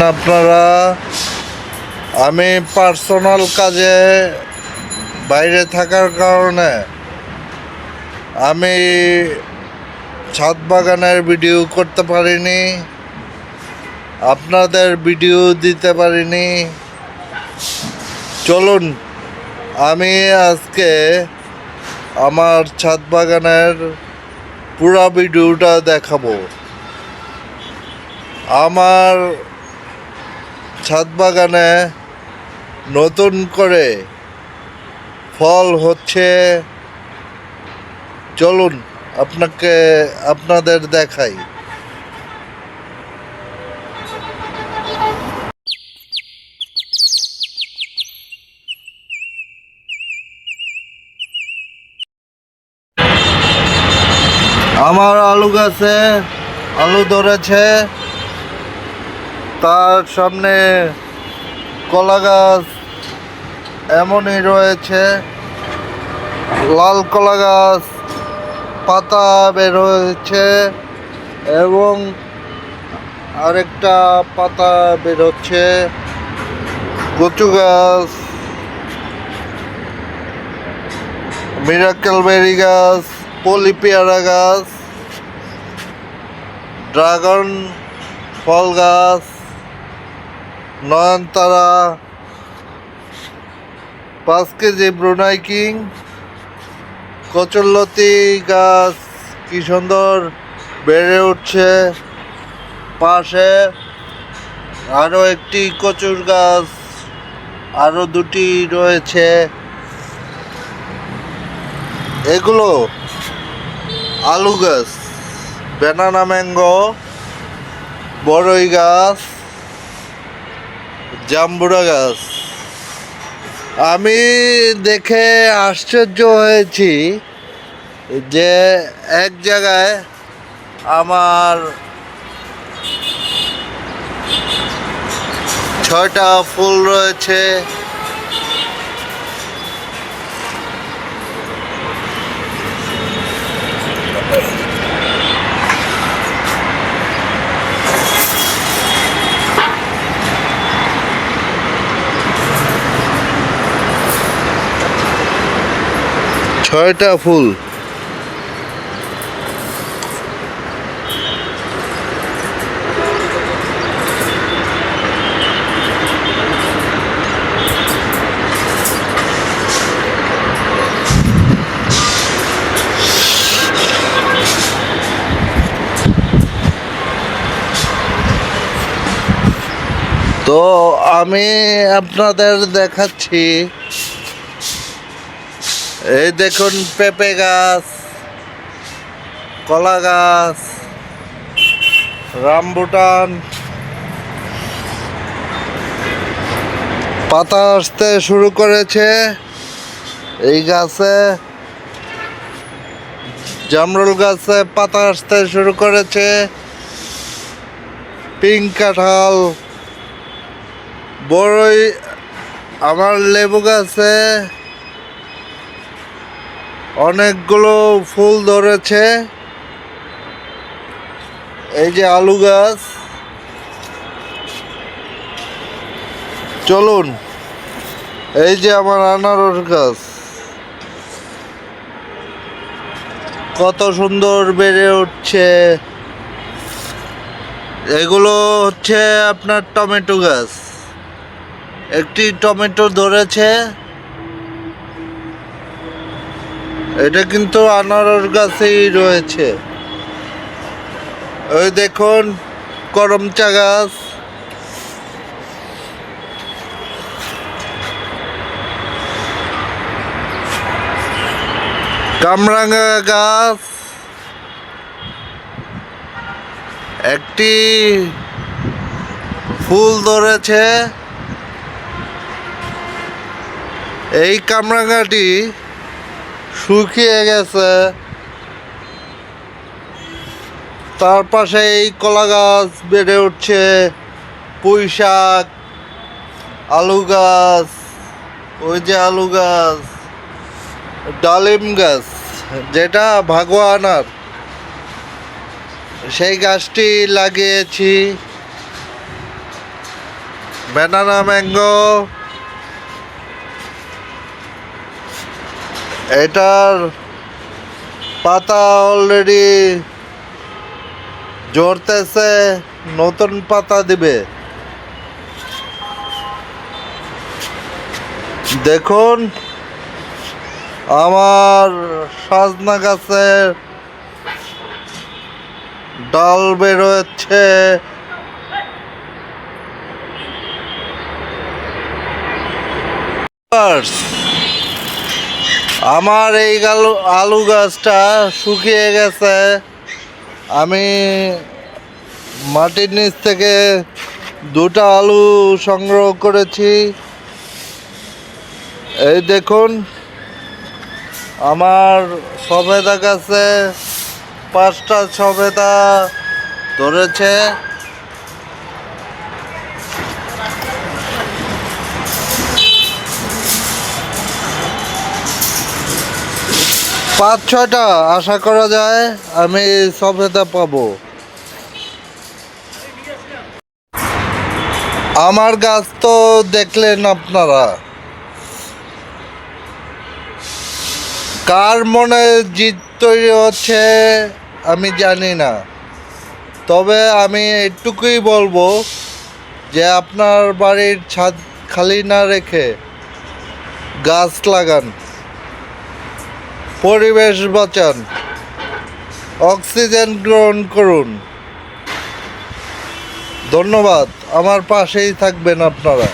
আপনারা আমি পার্সোনাল কাজে বাইরে থাকার কারণে আমি ছাদ বাগানের ভিডিও করতে পারিনি, আপনাদের ভিডিও দিতে পারিনি। চলুন আমি আজকে আমার ছাদ বাগানের পুরো ভিডিওটা দেখাবো। আমার ছাদ বাগানে নতুন করে ফল হচ্ছে, চলুন আপনাদের দেখাই। আমার আলু গাছে আলু ধরেছে, তার সামনে কলা গাছ এমনই রয়েছে, লাল কলা গাছ পাতা বের হয়েছে এবং আরেকটা পাতা বের হচ্ছে। কচু গাছ, মিরাকেল বেরি গাছ, পলি পেয়ারা গাছ, ড্রাগন ফল গাছ, নয়নতারা, 5 কেজি ব্রুনাই কিং, কচুরলতি গাছ কি সুন্দর বেড়ে উঠছে। পাশে আরও একটি কচুর গাছ, আরও 2টি রয়েছে। এগুলো আলু গাছ, ব্যানানা ম্যাঙ্গো, বড়ই গাছ, জাম্বুরা গাছ। আমি দেখে আশ্চর্য হয়েছি যে এক জায়গায় আমার 6টা ফুল রয়েছে। ছয়টা ফুল। তো আমি আপনাদের দেখাচ্ছি, এই দেখুন পেঁপে গাছ, কলা গাছ, রামবুটান, পাতা আসতে শুরু করেছে এই গাছে। জামরুল গাছে পাতা আসতে শুরু করেছে। পিঙ্ক কাঁঠাল, বড়ই, আমার লেবু গাছে অনেকগুলো ফুল ধরেছে। এই যে আলু গাছ। চলুন, এই যে আমার আনারস গাছ কত সুন্দর বেড়ে উঠছে। এগুলো হচ্ছে আপনার টমেটো গাছ, একটি টমেটো ধরেছে। এটা কিন্তু আনারস গাছেই রয়েছে। ওই দেখুন করমচা গাছ, কামরাঙা গাছ, একটি ফুল ধরেছে। এই কামরাঙাটি শুকিয়ে গেছে। তার পাশে এই কলা গাছ বেড়ে উঠছে, পুঁই শাক, আলু গাছ, ওই যে আলু গাছ, ডালিম গাছ যেটা ভাগোয়ানার, সেই গাছটি লাগিয়েছি। Banana mango. এটার পাতা অলরেডি ঝরতেছে, নতুন পাতা দিবে। দেখুন আমার সজনা গাছের ডাল বেরোচ্ছে। আমার এই আলু গাছটা শুকিয়ে গেছে। আমি মাটির নিচ থেকে দুটো আলু সংগ্রহ করেছি। এই দেখুন আমার সবেদা গাছে 5টা সবেদা ধরেছে। পাঁচ ছয়টা আশা করা যায় আমি সবেদা পাবো। আমার গাছ তো দেখলেন আপনারা। কার মনে জিদ তৈরি হচ্ছে আমি জানি না, তবে আমি এটুকুই বলবো যে আপনার বাড়ির ছাদ খালি না রেখে গাছ লাগান, পরিবেশ বাঁচান, অক্সিজেন গ্রহণ করুন। ধন্যবাদ, আমার পাশেই থাকবেন আপনারা।